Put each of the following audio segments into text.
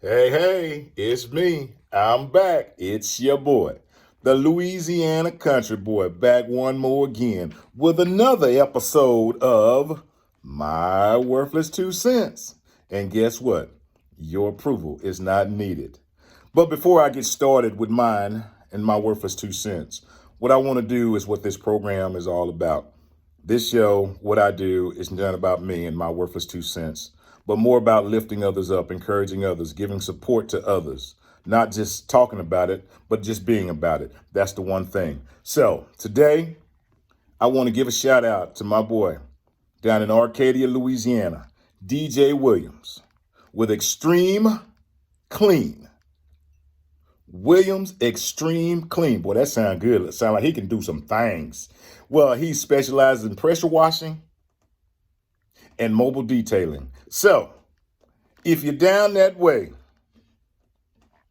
Hey, it's me. I'm back. It's your boy, the Louisiana Country Boy, back one more again with another episode of My Worthless Two Cents. And guess what? Your approval is not needed. But before I get started with mine and my worthless 2 cents, what I want to do is what this program is all about. This show, what I do, is not about me and my worthless 2 cents, but more about lifting others up, encouraging others, giving support to others, not just talking about it, but just being about it. That's the one thing. So today, I want to give a shout out to my boy down in Arcadia, Louisiana, DJ Williams, with Extreme Clean. Williams Extreme Clean. Boy, that sounds good. It sounds like he can do some things. Well, he specializes in pressure washing and mobile detailing. So, if you're down that way,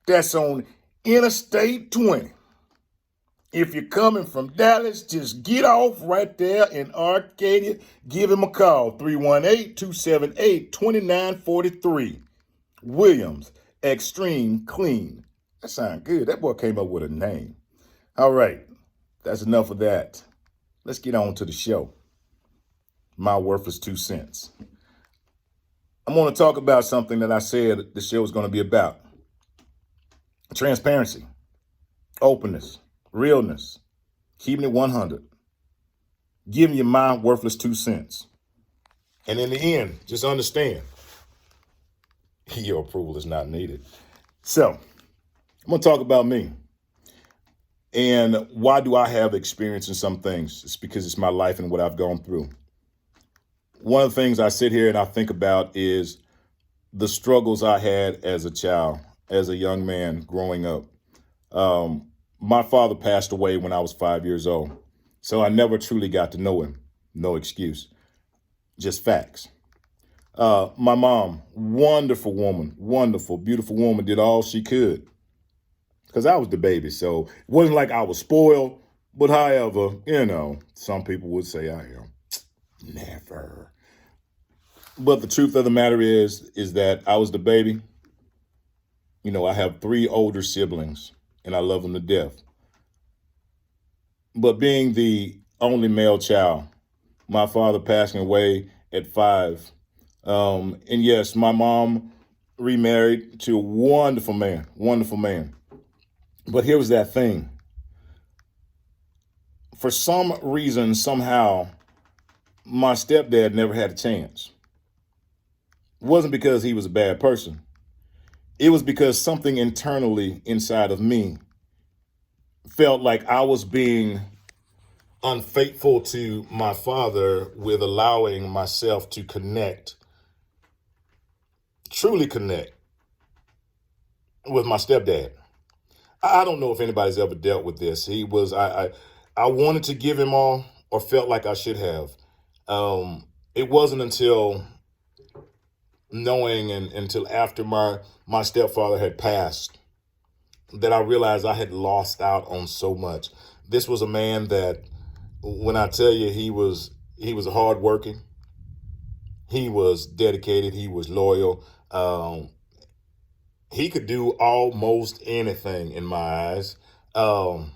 that's on Interstate 20. If you're coming from Dallas, just get off right there in Arcadia. Give him a call, 318-278-2943. Williams Extreme Clean. That sounds good. That boy came up with a name. All right, that's enough of that. Let's get on to the show. My worthless 2 cents. I'm going to talk about something that I said the show is going to be about. Transparency, openness, realness, keeping it 100, giving you my worthless 2 cents. And in the end, just understand, your approval is not needed. So, I'm going to talk about me. And why do I have experience in some things? It's because it's my life and what I've gone through. One of the things I sit here and I think about is the struggles I had as a child, as a young man growing up. My father passed away when I was 5 years old, so I never truly got to know him. No excuse, just facts. My mom, wonderful woman, wonderful, beautiful woman, did all she could because I was the baby. So it wasn't like I was spoiled, but however, some people would say I am. Never. But the truth of the matter is that I was the baby. I have 3 older siblings and I love them to death. But being the only male child, my father passing away at 5. And yes, my mom remarried to a wonderful man, wonderful man. But here was that thing. For some reason, somehow, my stepdad never had a chance. It wasn't because he was a bad person. It was because something internally inside of me felt like I was being unfaithful to my father with allowing myself to connect, truly connect with my stepdad. I don't know if anybody's ever dealt with this. I wanted to give him all, or felt like I should have. It wasn't until knowing and until after my stepfather had passed that I realized I had lost out on so much. This was a man that, when I tell you, he was hardworking, he was dedicated, he was loyal. He could do almost anything in my eyes. Um,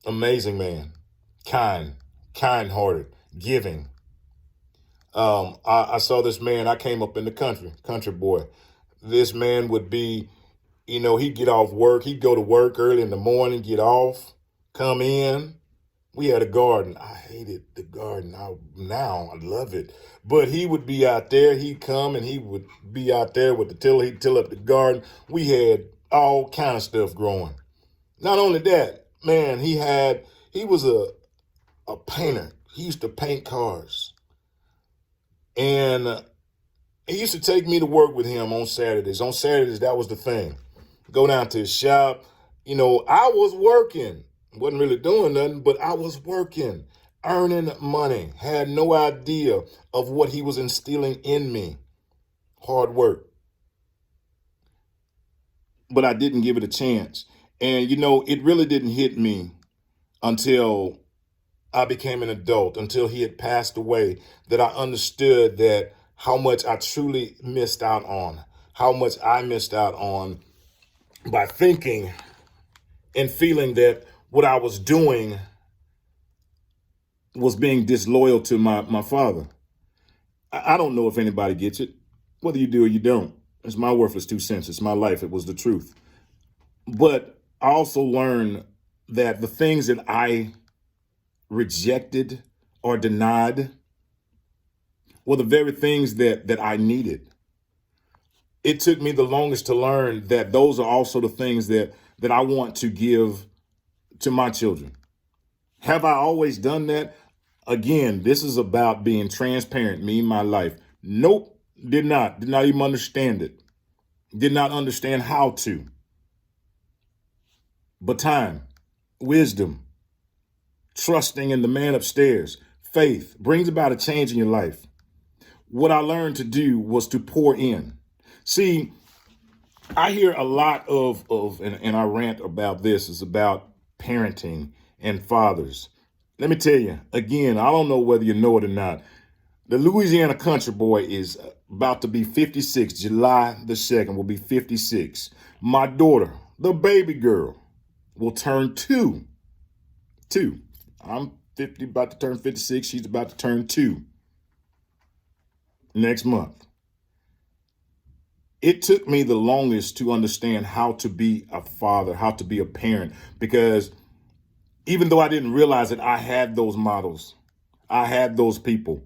Amazing man, kind-hearted, giving. I saw this man. I came up in the country boy. This man would be, he'd get off work. He'd go to work early in the morning, get off, come in. We had a garden. I hated the garden. Now I love it. But he would be out there. He'd come and he would be out there with the tiller. He'd till up the garden. We had all kind of stuff growing. Not only that, man, he was a painter. He used to paint cars. And he used to take me to work with him on Saturdays. On Saturdays, that was the thing. Go down to his shop. I was working. Wasn't really doing nothing, but I was working, earning money. Had no idea of what he was instilling in me. Hard work. But I didn't give it a chance. And, it really didn't hit me until I became an adult, until he had passed away, that I understood that how much I truly missed out on, how much I missed out on by thinking and feeling that what I was doing was being disloyal to my father. I don't know if anybody gets it, whether you do or you don't. It's my worthless 2 cents. It's my life. It was the truth. But I also learned that the things that I rejected or denied were the very things that I needed. It took me the longest to learn that those are also the things that I want to give to my children. Have I always done that? Again, this is about being transparent, me, my life. Nope, did not. Did not even understand it. Did not understand how to. But time, wisdom, trusting in the man upstairs, faith brings about a change in your life. What I learned to do was to pour in. See, I hear a lot and I rant about this, is about parenting and fathers. Let me tell you, again, I don't know whether you know it or not. The Louisiana country boy is about to be 56. July the 2nd will be 56. My daughter, the baby girl, will turn two. I'm 50, about to turn 56. She's about to turn 2 next month. It took me the longest to understand how to be a father, how to be a parent, because even though I didn't realize it, I had those models. I had those people,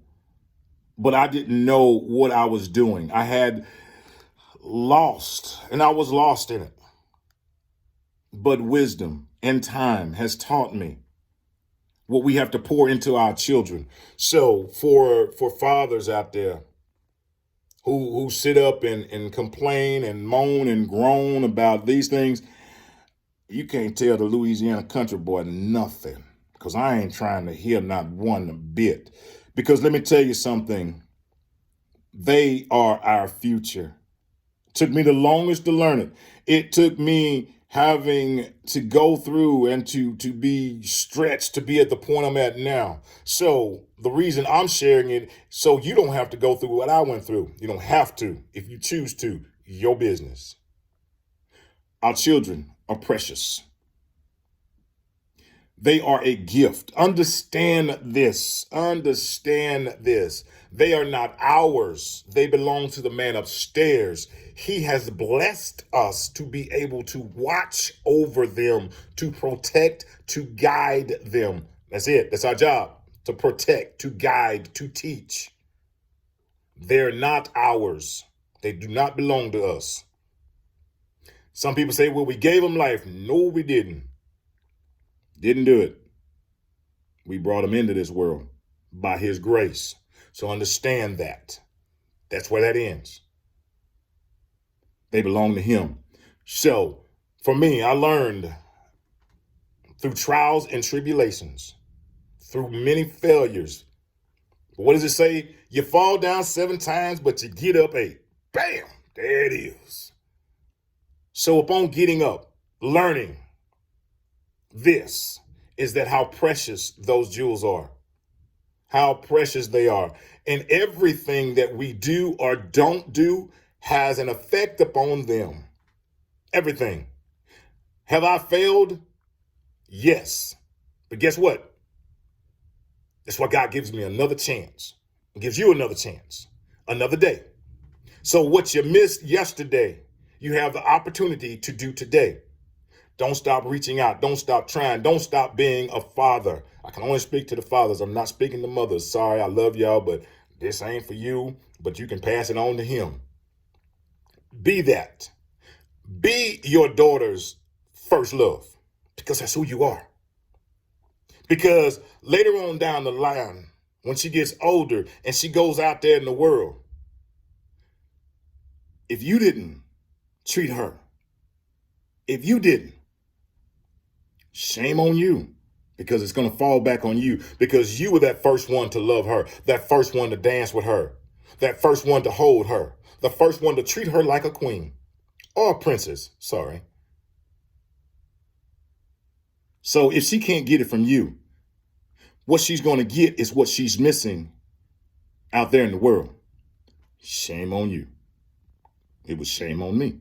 but I didn't know what I was doing. I had lost, and I was lost in it. But wisdom and time has taught me what we have to pour into our children. So for fathers out there who sit up and complain and moan and groan about these things, you can't tell the Louisiana country boy nothing, because I ain't trying to hear not one bit. Because let me tell you something, they are our future. Took me the longest to learn it. It took me having to go through and to be stretched to be at the point I'm at now. So the reason I'm sharing it, so you don't have to go through what I went through. You don't have to. If you choose to, your business. Our children are precious. They are a gift. Understand this. Understand this. They are not ours. They belong to the man upstairs. He has blessed us to be able to watch over them, to protect, to guide them. That's it. That's our job. To protect, to guide, to teach. They're not ours. They do not belong to us. Some people say, well, we gave them life. No, we didn't. Didn't do it. We brought them into this world by his grace. So understand that. That's where that ends. They belong to him. So for me, I learned through trials and tribulations, through many failures. But what does it say? You fall down 7 times, but you get up 8. Bam! There it is. So upon getting up, learning, this is that how precious those jewels are, how precious they are. And everything that we do or don't do has an effect upon them. Everything. Have I failed? Yes. But guess what? That's why God gives me another chance. He gives you another chance, another day. So what you missed yesterday, you have the opportunity to do today. Don't stop reaching out. Don't stop trying. Don't stop being a father. I can only speak to the fathers. I'm not speaking to mothers. Sorry, I love y'all, but this ain't for you, but you can pass it on to him. Be that. Be your daughter's first love, because that's who you are. Because later on down the line, when she gets older and she goes out there in the world, if you didn't treat her, if you didn't, shame on you, because it's going to fall back on you, because you were that first one to love her, that first one to dance with her, that first one to hold her, the first one to treat her like a queen or a princess. Sorry. So if she can't get it from you, what she's going to get is what she's missing out there in the world. Shame on you. It was shame on me.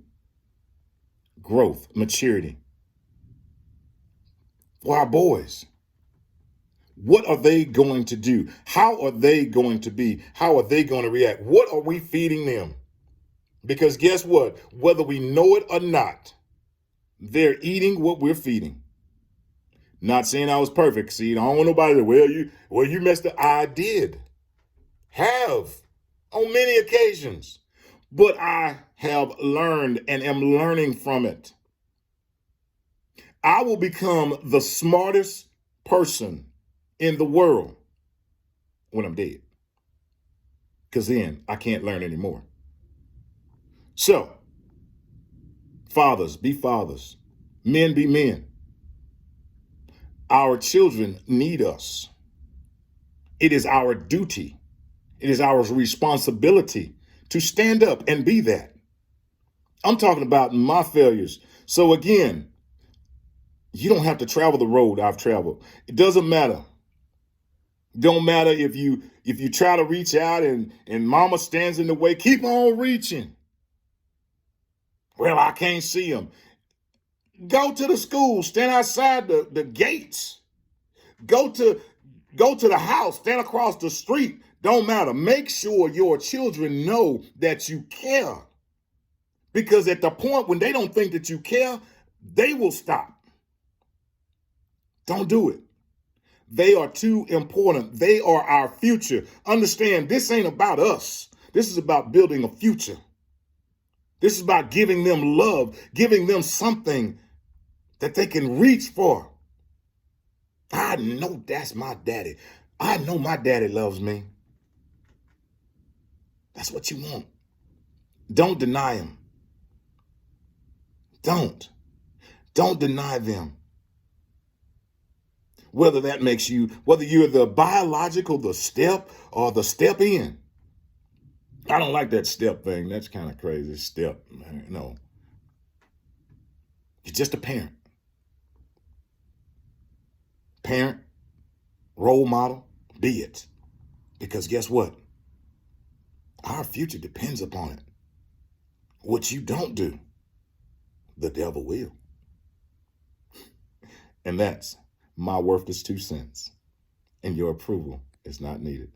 Growth, maturity. For our boys, what are they going to do? How are they going to be? How are they going to react? What are we feeding them? Because guess what? Whether we know it or not, they're eating what we're feeding. Not saying I was perfect. See, I don't want nobody to, well, you messed up. I did. Have on many occasions. But I have learned and am learning from it. I will become the smartest person in the world when I'm dead. Because then I can't learn anymore. So, fathers, be fathers. Men, be men. Our children need us. It is our duty. It is our responsibility to stand up and be that. I'm talking about my failures. So again, you don't have to travel the road I've traveled. It doesn't matter. Don't matter if you try to reach out and mama stands in the way. Keep on reaching. Well, I can't see him. Go to the school, stand outside the gates. Go to the house, stand across the street. Don't matter. Make sure your children know that you care. Because at the point when they don't think that you care, they will stop. Don't do it. They are too important. They are our future. Understand, this ain't about us. This is about building a future. This is about giving them love, giving them something that they can reach for. I know that's my daddy. I know my daddy loves me. That's what you want. Don't deny him. Don't deny them. Whether that makes you, whether you're the biological, the step, or the step in. I don't like that step thing. That's kind of crazy. Step, man. No. You're just a parent. Parent, role model, be it. Because guess what? Our future depends upon it. What you don't do, the devil will. And that's my worthless 2 cents. And your approval is not needed.